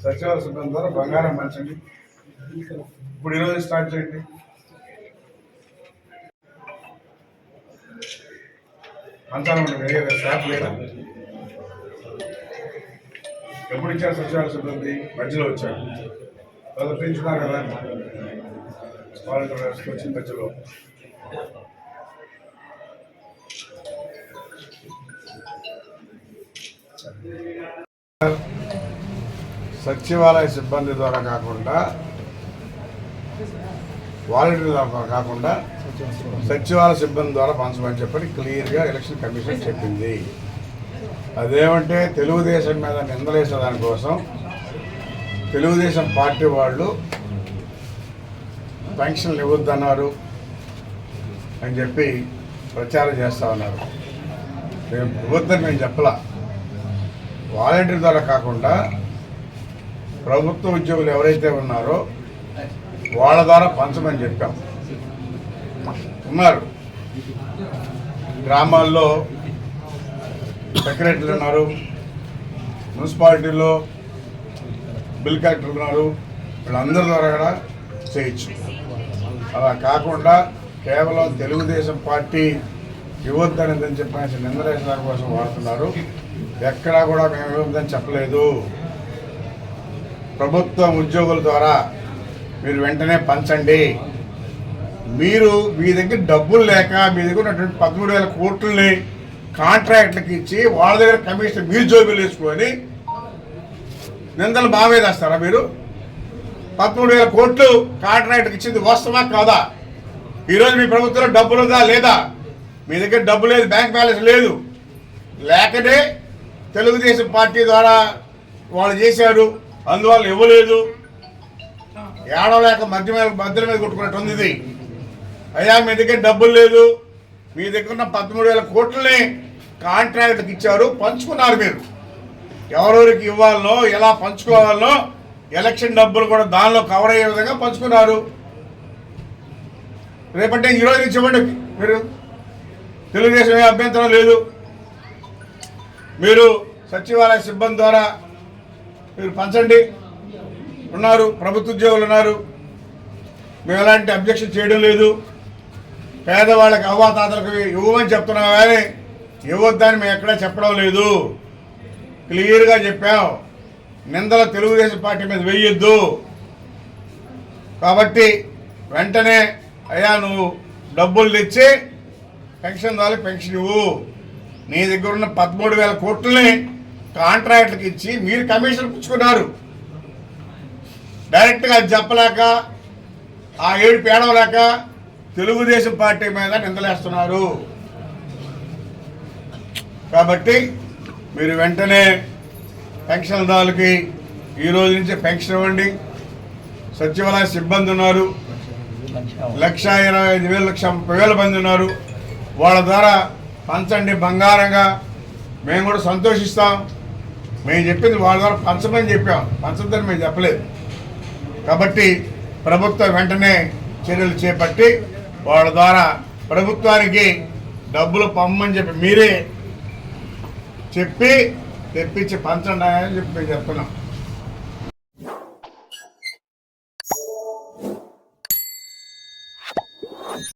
సచివాలయ సిబ్బంది ద్వారా బంగారం పంచండి. ఇప్పుడు ఈరోజు స్టార్ట్ చేయండి. పంచాలంటే వేరే స్టాఫ్ లేదా? ఎప్పుడు ఇచ్చారు సచివాలయ సిబ్బంది? మధ్యలో వచ్చారు వాళ్ళు పెంచున్నారు కదా వాలంటీర్ వచ్చిన మధ్యలో. సచివాలయ సిబ్బంది ద్వారా కాకుండా వాలంటీర్ ద్వారా కాకుండా సచివాలయ సిబ్బంది ద్వారా పంచమని చెప్పని క్లియర్గా ఎలక్షన్ కమిషన్ చెప్పింది. అదేమంటే తెలుగుదేశం మీద నిందలేసే దానికోసం తెలుగుదేశం పార్టీ వాళ్ళు పెన్షన్లు ఇవ్వద్దన్నారు అని చెప్పి ప్రచారం చేస్తూ ఉన్నారు. మేము ఇవ్వద్దని మేము చెప్పలా. వాలంటీర్ ద్వారా కాకుండా ప్రభుత్వ ఉద్యోగులు ఎవరైతే ఉన్నారో వాళ్ళ ద్వారా పంచమని చెప్పాం. ఉన్నారు గ్రామాల్లో సెక్రటరీలు ఉన్నారు, మున్సిపాలిటీలో బిల్ కలెక్టర్లు ఉన్నారు, వీళ్ళందరి ద్వారా కూడా చేయొచ్చు. అలా కాకుండా కేవలం తెలుగుదేశం పార్టీ ఇవ్వద్దనేదని చెప్పేసి నిందలేసిన దాని కోసం వాడుతున్నారు. ఎక్కడా కూడా మేము ఇవ్వద్దని చెప్పలేదు. ప్రభుత్వం ఉద్యోగుల ద్వారా మీరు వెంటనే పంచండి. మీరు మీ దగ్గర డబ్బులు లేక మీ దగ్గర ఉన్నటువంటి 13,000 కోట్లని కాంట్రాక్ట్లకి ఇచ్చి వాళ్ళ దగ్గర కమిషన్ మీరు జోబీలు వేసుకొని నిందలు బాగా వేస్తారా? మీరు 13,000 కోట్లు కాంట్రాక్ట్కి ఇచ్చింది వాస్తవా కాదా? ఈరోజు మీ ప్రభుత్వంలో డబ్బులు ఉందా లేదా? మీ దగ్గర డబ్బు లేదు, బ్యాంక్ బ్యాలెన్స్ లేదు. లేకనే తెలుగుదేశం పార్టీ ద్వారా వాళ్ళు చేశారు, అందువల్ల ఇవ్వలేదు. ఏడవలేక మధ్యలో మీద కొట్టుకున్నట్టు ఉంది ఇది. అయ్యా మీ దగ్గర డబ్బులు లేదు, మీ దగ్గర ఉన్న 13,000 కోట్లని కాంట్రాక్ట్కి ఇచ్చారు, పంచుకున్నారు. మీరు ఎవరెవరికి ఇవ్వాలనో ఎలా పంచుకోవాలనో ఎలక్షన్ డబ్బులు కూడా దానిలో కవర్ అయ్యే విధంగా పంచుకున్నారు. రేపంటే ఈరోజు నుంచి ఇవ్వండి. మీరు తెలుగుదేశం ఏ అభ్యంతరం లేదు. మీరు సచివాలయ సిబ్బంది ద్వారా మీరు పంచండి. ఉన్నారు ప్రభుత్వ ఉద్యోగులు ఉన్నారు, మేము ఎలాంటి అబ్జెక్షన్ చేయడం లేదు. పేదవాళ్ళకి అవ్వాతాతలకు ఇవ్వమని చెప్తున్నాం కానీ ఇవ్వద్దని మేము ఎక్కడా చెప్పడం లేదు. క్లియర్గా చెప్పాం, నిందల తెలుగుదేశం పార్టీ మీద వేయొద్దు. కాబట్టి వెంటనే అయ్యా నువ్వు డబ్బులు తెచ్చి పెన్షన్ ద్వారా పెన్షన్ ఇవ్వు. నీ దగ్గర ఉన్న 13,000 కోట్లని కాంట్రాక్ట్కి ఇచ్చి మీరు కమిషన్ పుచ్చుకున్నారు. డైరెక్ట్గా అది చెప్పలేక ఆ ఏడుపు ఏడవలేక తెలుగుదేశం పార్టీ మీద నిందలేస్తున్నారు. కాబట్టి మీరు వెంటనే పెన్షన్దారులకి ఈరోజు నుంచి పెన్షన్ ఇవ్వండి. సచివాలయ సిబ్బంది ఉన్నారు, 1,25,000 1,30,000 మంది ఉన్నారు. వాళ్ళ ద్వారా పంచండి బంగారంగా. మేము కూడా సంతోషిస్తాం. మేము చెప్పింది వాళ్ళ ద్వారా పంచమని చెప్పాం, పంచద్దని మేము చెప్పలేదు. కాబట్టి ప్రభుత్వం వెంటనే చర్యలు చేపట్టి వాళ్ళ ద్వారా ప్రభుత్వానికి డబ్బులు పంపమని చెప్పి మీరే చెప్పి తెప్పించి పంచండి అని చెప్పి మేము చెప్తున్నాం.